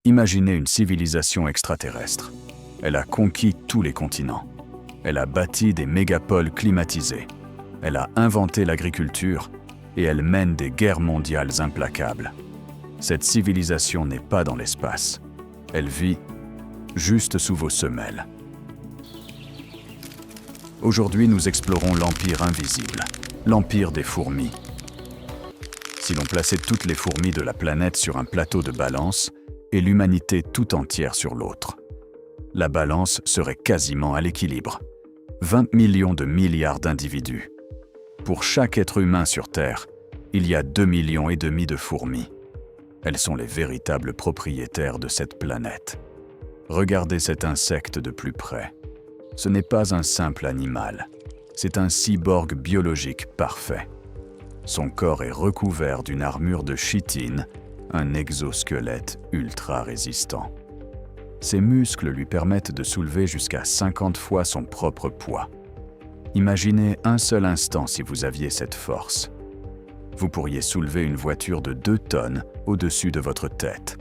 Imaginez une civilisation extraterrestre. Elle a conquis tous les continents. Elle a bâti des mégapoles climatisés. Elle a inventé l'agriculture et elle mène des guerres mondiales implacables. Cette civilisation n'est pas dans l'espace. Elle vit juste sous vos semelles. Aujourd'hui, nous explorons l'Empire invisible, l'Empire des fourmis. Si l'on plaçait toutes les fourmis de la planète sur un plateau de balance et l'humanité tout entière sur l'autre, la balance serait quasiment à l'équilibre. 20 millions de milliards d'individus. Pour chaque être humain sur Terre, il y a 2,5 millions de fourmis. Elles sont les véritables propriétaires de cette planète. Regardez cet insecte de plus près. Ce n'est pas un simple animal, c'est un cyborg biologique parfait. Son corps est recouvert d'une armure de chitine, un exosquelette ultra résistant. Ses muscles lui permettent de soulever jusqu'à 50 fois son propre poids. Imaginez un seul instant si vous aviez cette force. Vous pourriez soulever une voiture de 2 tonnes au-dessus de votre tête,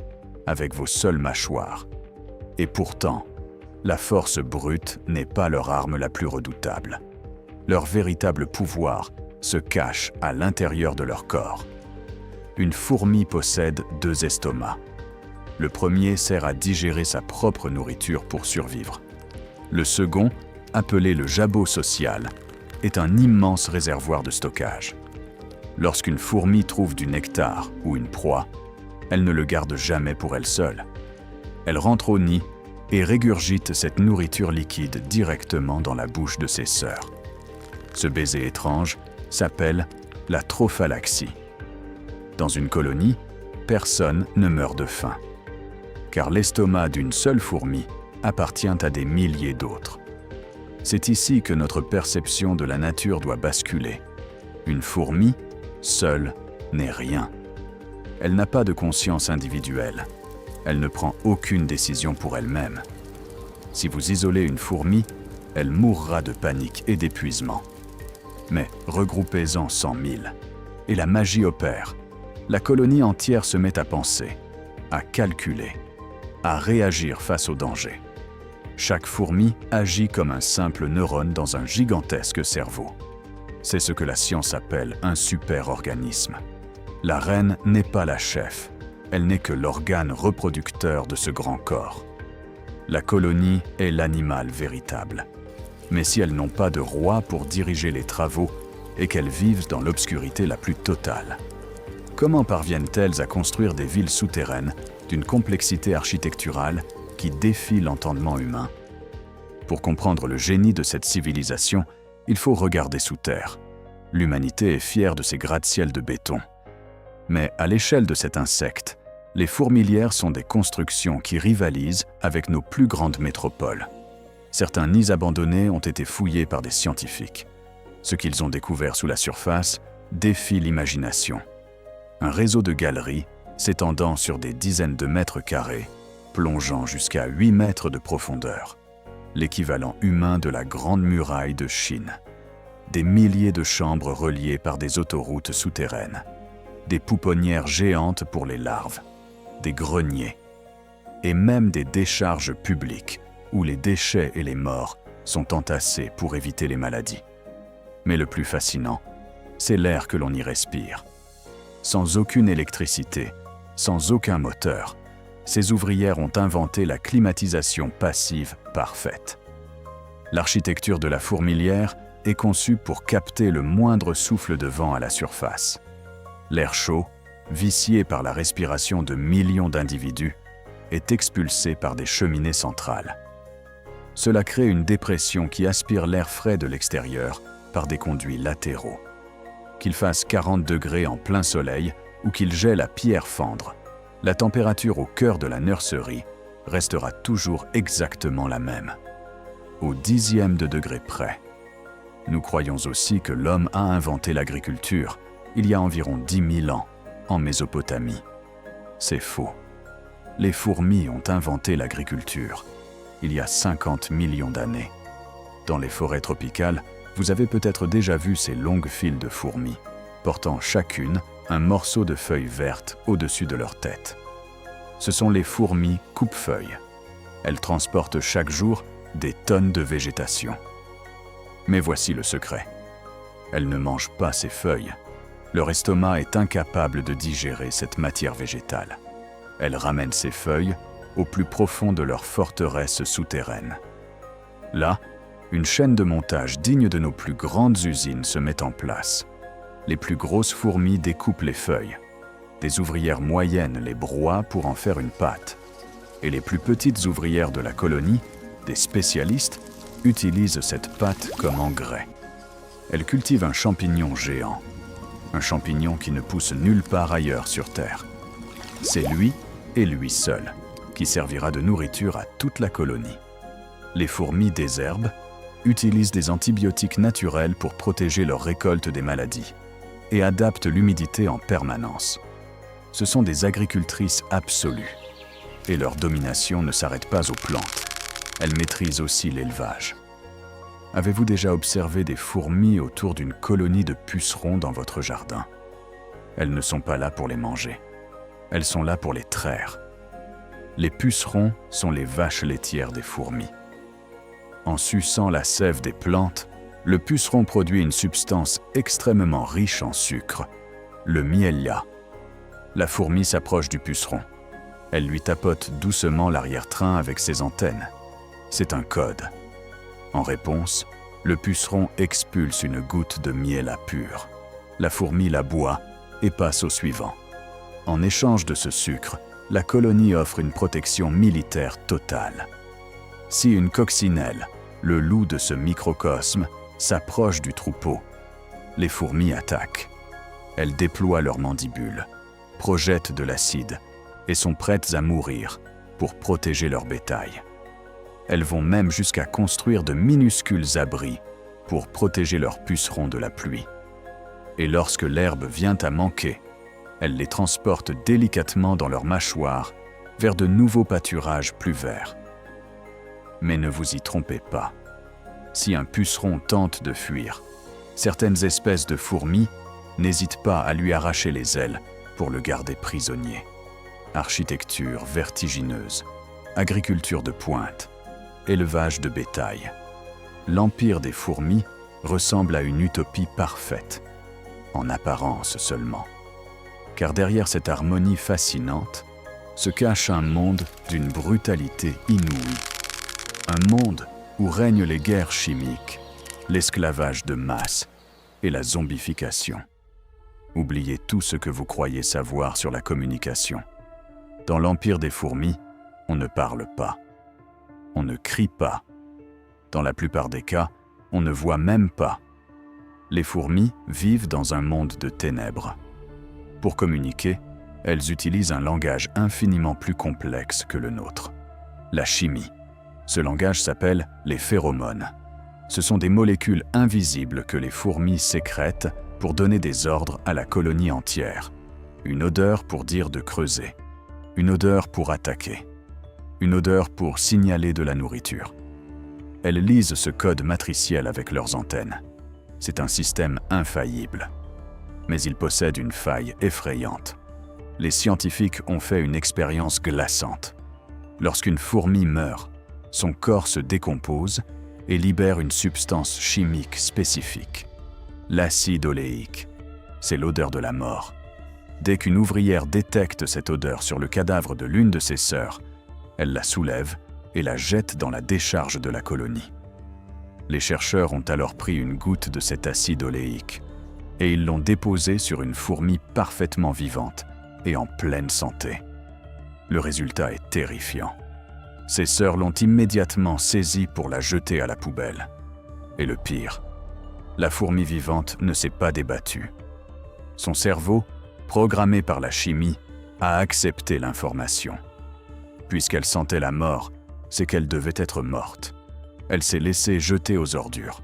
avec vos seules mâchoires. Et pourtant, la force brute n'est pas leur arme la plus redoutable. Leur véritable pouvoir se cache à l'intérieur de leur corps. Une fourmi possède 2 estomacs. Le premier sert à digérer sa propre nourriture pour survivre. Le second, appelé le jabot social, est un immense réservoir de stockage. Lorsqu'une fourmi trouve du nectar ou une proie, elle ne le garde jamais pour elle seule. Elle rentre au nid et régurgite cette nourriture liquide directement dans la bouche de ses sœurs. Ce baiser étrange s'appelle la trophalaxie. Dans une colonie, personne ne meurt de faim, car l'estomac d'une seule fourmi appartient à des milliers d'autres. C'est ici que notre perception de la nature doit basculer. Une fourmi, seule, n'est rien. Elle n'a pas de conscience individuelle. Elle ne prend aucune décision pour elle-même. Si vous isolez une fourmi, elle mourra de panique et d'épuisement. Mais regroupez-en 100 000, et la magie opère. La colonie entière se met à penser, à calculer, à réagir face au danger. Chaque fourmi agit comme un simple neurone dans un gigantesque cerveau. C'est ce que la science appelle un super-organisme. La reine n'est pas la chef, elle n'est que l'organe reproducteur de ce grand corps. La colonie est l'animal véritable. Mais si elles n'ont pas de roi pour diriger les travaux et qu'elles vivent dans l'obscurité la plus totale, comment parviennent-elles à construire des villes souterraines d'une complexité architecturale qui défie l'entendement humain? Pour comprendre le génie de cette civilisation, il faut regarder sous terre. L'humanité est fière de ses gratte-ciels de béton. Mais à l'échelle de cet insecte, les fourmilières sont des constructions qui rivalisent avec nos plus grandes métropoles. Certains nids abandonnés ont été fouillés par des scientifiques. Ce qu'ils ont découvert sous la surface défie l'imagination. Un réseau de galeries s'étendant sur des dizaines de mètres carrés, plongeant jusqu'à 8 mètres de profondeur. L'équivalent humain de la Grande Muraille de Chine. Des milliers de chambres reliées par des autoroutes souterraines. Des pouponnières géantes pour les larves. Des greniers. Et même des décharges publiques où les déchets et les morts sont entassés pour éviter les maladies. Mais le plus fascinant, c'est l'air que l'on y respire. Sans aucune électricité, sans aucun moteur, ces ouvrières ont inventé la climatisation passive parfaite. L'architecture de la fourmilière est conçue pour capter le moindre souffle de vent à la surface. L'air chaud, vicié par la respiration de millions d'individus, est expulsé par des cheminées centrales. Cela crée une dépression qui aspire l'air frais de l'extérieur par des conduits latéraux. Qu'il fasse 40 degrés en plein soleil ou qu'il gèle à pierre fendre, la température au cœur de la nurserie restera toujours exactement la même, au 10e de degré près. Nous croyons aussi que l'homme a inventé l'agriculture il y a environ 10 000 ans, en Mésopotamie. C'est faux. Les fourmis ont inventé l'agriculture il y a 50 millions d'années. Dans les forêts tropicales, vous avez peut-être déjà vu ces longues files de fourmis, portant chacune un morceau de feuilles vertes au-dessus de leur tête. Ce sont les fourmis coupe-feuilles. Elles transportent chaque jour des tonnes de végétation. Mais voici le secret. Elles ne mangent pas ces feuilles. Leur estomac est incapable de digérer cette matière végétale. Elles ramènent ces feuilles au plus profond de leur forteresse souterraine. Là, une chaîne de montage digne de nos plus grandes usines se met en place. Les plus grosses fourmis découpent les feuilles. Des ouvrières moyennes les broient pour en faire une pâte. Et les plus petites ouvrières de la colonie, des spécialistes, utilisent cette pâte comme engrais. Elles cultivent un champignon géant. Un champignon qui ne pousse nulle part ailleurs sur Terre. C'est lui, et lui seul, qui servira de nourriture à toute la colonie. Les fourmis désherbent, utilisent des antibiotiques naturels pour protéger leur récolte des maladies et adaptent l'humidité en permanence. Ce sont des agricultrices absolues et leur domination ne s'arrête pas aux plantes. Elles maîtrisent aussi l'élevage. Avez-vous déjà observé des fourmis autour d'une colonie de pucerons dans votre jardin? Elles ne sont pas là pour les manger. Elles sont là pour les traire. Les pucerons sont les vaches laitières des fourmis. En suçant la sève des plantes, le puceron produit une substance extrêmement riche en sucre, le mielia. La fourmi s'approche du puceron. Elle lui tapote doucement l'arrière-train avec ses antennes. C'est un code. En réponse, le puceron expulse une goutte de miel pur. La fourmi la boit et passe au suivant. En échange de ce sucre, la colonie offre une protection militaire totale. Si une coccinelle, le loup de ce microcosme, s'approche du troupeau, les fourmis attaquent. Elles déploient leurs mandibules, projettent de l'acide et sont prêtes à mourir pour protéger leur bétail. Elles vont même jusqu'à construire de minuscules abris pour protéger leurs pucerons de la pluie. Et lorsque l'herbe vient à manquer, elles les transportent délicatement dans leurs mâchoires vers de nouveaux pâturages plus verts. Mais ne vous y trompez pas. Si un puceron tente de fuir, certaines espèces de fourmis n'hésitent pas à lui arracher les ailes pour le garder prisonnier. Architecture vertigineuse, agriculture de pointe, élevage de bétail. L'empire des fourmis ressemble à une utopie parfaite, en apparence seulement. Car derrière cette harmonie fascinante se cache un monde d'une brutalité inouïe. Un monde où règnent les guerres chimiques, l'esclavage de masse et la zombification. Oubliez tout ce que vous croyez savoir sur la communication. Dans l'empire des fourmis, on ne parle pas. On ne crie pas. Dans la plupart des cas, on ne voit même pas. Les fourmis vivent dans un monde de ténèbres. Pour communiquer, elles utilisent un langage infiniment plus complexe que le nôtre. La chimie. Ce langage s'appelle les phéromones. Ce sont des molécules invisibles que les fourmis sécrètent pour donner des ordres à la colonie entière. Une odeur pour dire de creuser. Une odeur pour attaquer. Une odeur pour signaler de la nourriture. Elles lisent ce code matriciel avec leurs antennes. C'est un système infaillible. Mais il possède une faille effrayante. Les scientifiques ont fait une expérience glaçante. Lorsqu'une fourmi meurt, son corps se décompose et libère une substance chimique spécifique. L'acide oléique, c'est l'odeur de la mort. Dès qu'une ouvrière détecte cette odeur sur le cadavre de l'une de ses sœurs, elle la soulève et la jette dans la décharge de la colonie. Les chercheurs ont alors pris une goutte de cet acide oléique et ils l'ont déposée sur une fourmi parfaitement vivante et en pleine santé. Le résultat est terrifiant. Ses sœurs l'ont immédiatement saisie pour la jeter à la poubelle. Et le pire, la fourmi vivante ne s'est pas débattue. Son cerveau, programmé par la chimie, a accepté l'information. Puisqu'elle sentait la mort, c'est qu'elle devait être morte. Elle s'est laissée jeter aux ordures.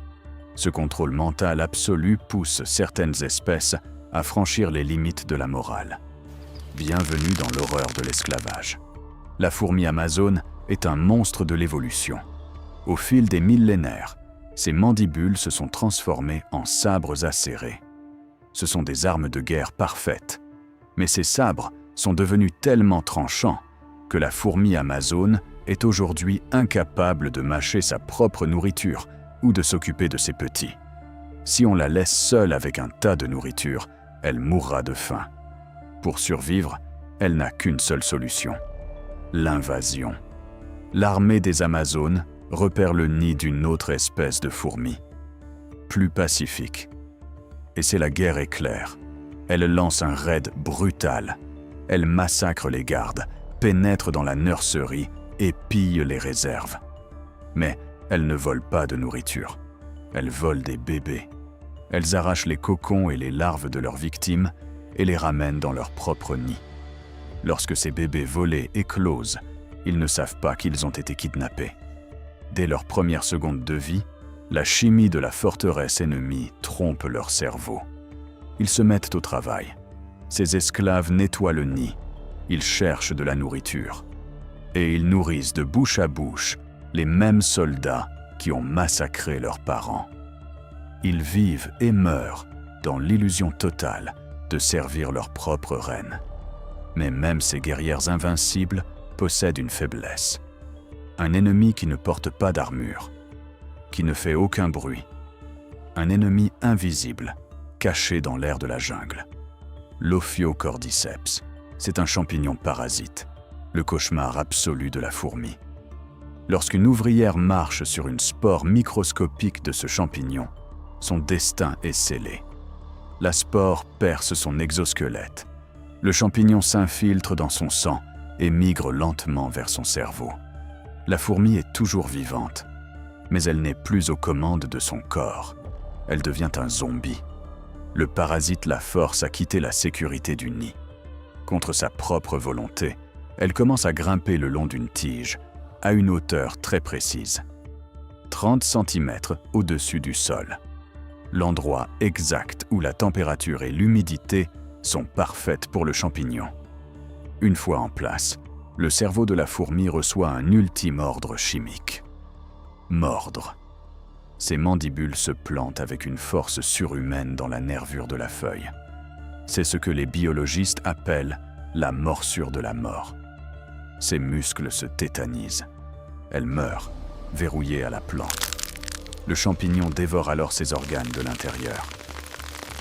Ce contrôle mental absolu pousse certaines espèces à franchir les limites de la morale. Bienvenue dans l'horreur de l'esclavage. La fourmi amazone est un monstre de l'évolution. Au fil des millénaires, ses mandibules se sont transformées en sabres acérés. Ce sont des armes de guerre parfaites. Mais ces sabres sont devenus tellement tranchants que la fourmi amazone est aujourd'hui incapable de mâcher sa propre nourriture ou de s'occuper de ses petits. Si on la laisse seule avec un tas de nourriture, elle mourra de faim. Pour survivre, elle n'a qu'une seule solution: l'invasion. L'armée des Amazones repère le nid d'une autre espèce de fourmi, plus pacifique. Et c'est la guerre éclair. Elle lance un raid brutal. Elle massacre les gardes, pénètre dans la nurserie et pille les réserves. Mais elles ne volent pas de nourriture. Elles volent des bébés. Elles arrachent les cocons et les larves de leurs victimes et les ramènent dans leur propre nid. Lorsque ces bébés volés éclosent, ils ne savent pas qu'ils ont été kidnappés. Dès leurs premières secondes de vie, la chimie de la forteresse ennemie trompe leur cerveau. Ils se mettent au travail. Ces esclaves nettoient le nid. Ils cherchent de la nourriture. Et ils nourrissent de bouche à bouche les mêmes soldats qui ont massacré leurs parents. Ils vivent et meurent dans l'illusion totale de servir leur propre reine. Mais même ces guerrières invincibles possèdent une faiblesse. Un ennemi qui ne porte pas d'armure, qui ne fait aucun bruit. Un ennemi invisible, caché dans l'air de la jungle. L'Ophiocordyceps, c'est un champignon parasite, le cauchemar absolu de la fourmi. Lorsqu'une ouvrière marche sur une spore microscopique de ce champignon, son destin est scellé. La spore perce son exosquelette. Le champignon s'infiltre dans son sang et migre lentement vers son cerveau. La fourmi est toujours vivante, mais elle n'est plus aux commandes de son corps. Elle devient un zombie. Le parasite la force à quitter la sécurité du nid. Contre sa propre volonté, elle commence à grimper le long d'une tige, à une hauteur très précise. 30 cm au-dessus du sol. L'endroit exact où la température et l'humidité sont parfaites pour le champignon. Une fois en place, le cerveau de la fourmi reçoit un ultime ordre chimique. Mordre. Ses mandibules se plantent avec une force surhumaine dans la nervure de la feuille. C'est ce que les biologistes appellent la morsure de la mort. Ses muscles se tétanisent. Elle meurt, verrouillée à la plante. Le champignon dévore alors ses organes de l'intérieur.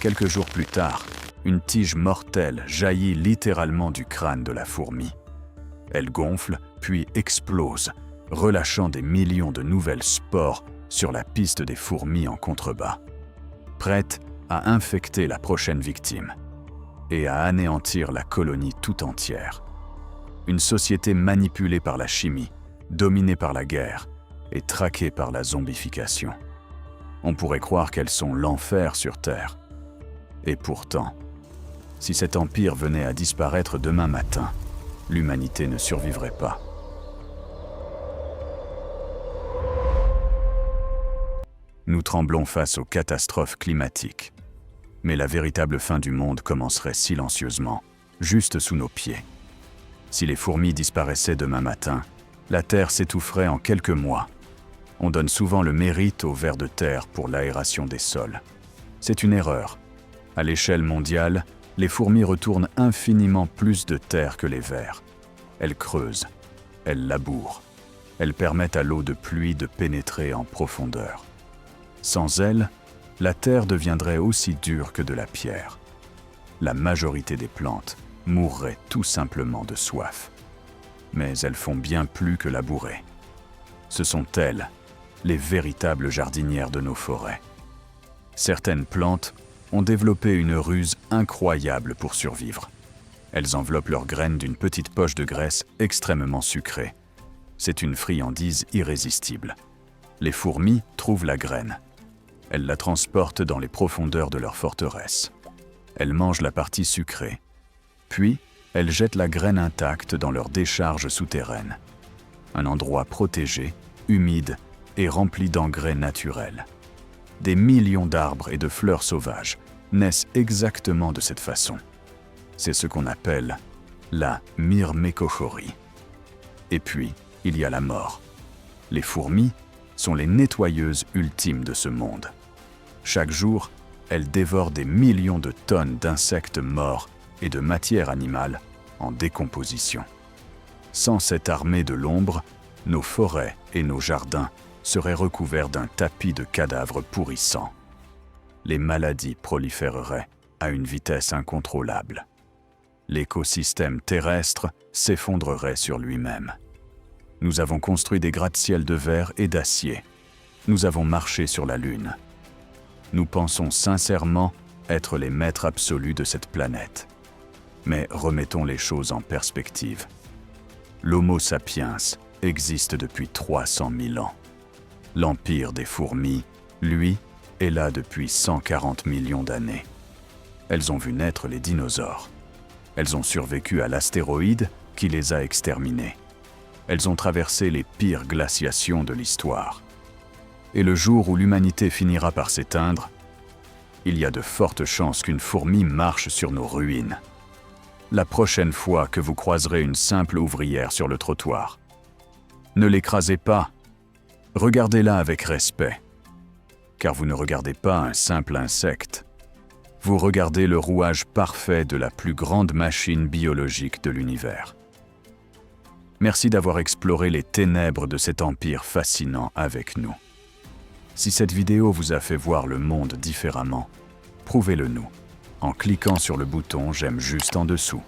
Quelques jours plus tard, une tige mortelle jaillit littéralement du crâne de la fourmi. Elle gonfle, puis explose, relâchant des millions de nouvelles spores sur la piste des fourmis en contrebas, prête à infecter la prochaine victime et à anéantir la colonie tout entière. Une société manipulée par la chimie, dominée par la guerre et traquée par la zombification. On pourrait croire qu'elles sont l'enfer sur Terre. Et pourtant, si cet empire venait à disparaître demain matin, l'humanité ne survivrait pas. Nous tremblons face aux catastrophes climatiques. Mais la véritable fin du monde commencerait silencieusement, juste sous nos pieds. Si les fourmis disparaissaient demain matin, la Terre s'étoufferait en quelques mois. On donne souvent le mérite aux vers de terre pour l'aération des sols. C'est une erreur. À l'échelle mondiale, les fourmis retournent infiniment plus de terre que les vers. Elles creusent, elles labourent, elles permettent à l'eau de pluie de pénétrer en profondeur. Sans elles, la terre deviendrait aussi dure que de la pierre. La majorité des plantes mourraient tout simplement de soif. Mais elles font bien plus que labourer. Ce sont elles, les véritables jardinières de nos forêts. Certaines plantes ont développé une ruse incroyable pour survivre. Elles enveloppent leurs graines d'une petite poche de graisse extrêmement sucrée. C'est une friandise irrésistible. Les fourmis trouvent la graine. Elles la transportent dans les profondeurs de leur forteresse. Elles mangent la partie sucrée. Puis, elles jettent la graine intacte dans leur décharge souterraine. Un endroit protégé, humide et rempli d'engrais naturels. Des millions d'arbres et de fleurs sauvages naissent exactement de cette façon. C'est ce qu'on appelle la myrmécophorie. Et puis, il y a la mort. Les fourmis sont les nettoyeuses ultimes de ce monde. Chaque jour, elles dévorent des millions de tonnes d'insectes morts et de matière animale en décomposition. Sans cette armée de l'ombre, nos forêts et nos jardins seraient recouverts d'un tapis de cadavres pourrissants. Les maladies proliféreraient à une vitesse incontrôlable. L'écosystème terrestre s'effondrerait sur lui-même. Nous avons construit des gratte-ciels de verre et d'acier. Nous avons marché sur la Lune. Nous pensons sincèrement être les maîtres absolus de cette planète. Mais remettons les choses en perspective. L'Homo sapiens existe depuis 300 000 ans. L'Empire des fourmis, lui, est là depuis 140 millions d'années. Elles ont vu naître les dinosaures. Elles ont survécu à l'astéroïde qui les a exterminés. Elles ont traversé les pires glaciations de l'histoire. Et le jour où l'humanité finira par s'éteindre, il y a de fortes chances qu'une fourmi marche sur nos ruines. La prochaine fois que vous croiserez une simple ouvrière sur le trottoir, ne l'écrasez pas. Regardez-la avec respect, car vous ne regardez pas un simple insecte. Vous regardez le rouage parfait de la plus grande machine biologique de l'univers. Merci d'avoir exploré les ténèbres de cet empire fascinant avec nous. Si cette vidéo vous a fait voir le monde différemment, prouvez-le nous en cliquant sur le bouton « J'aime » juste en dessous.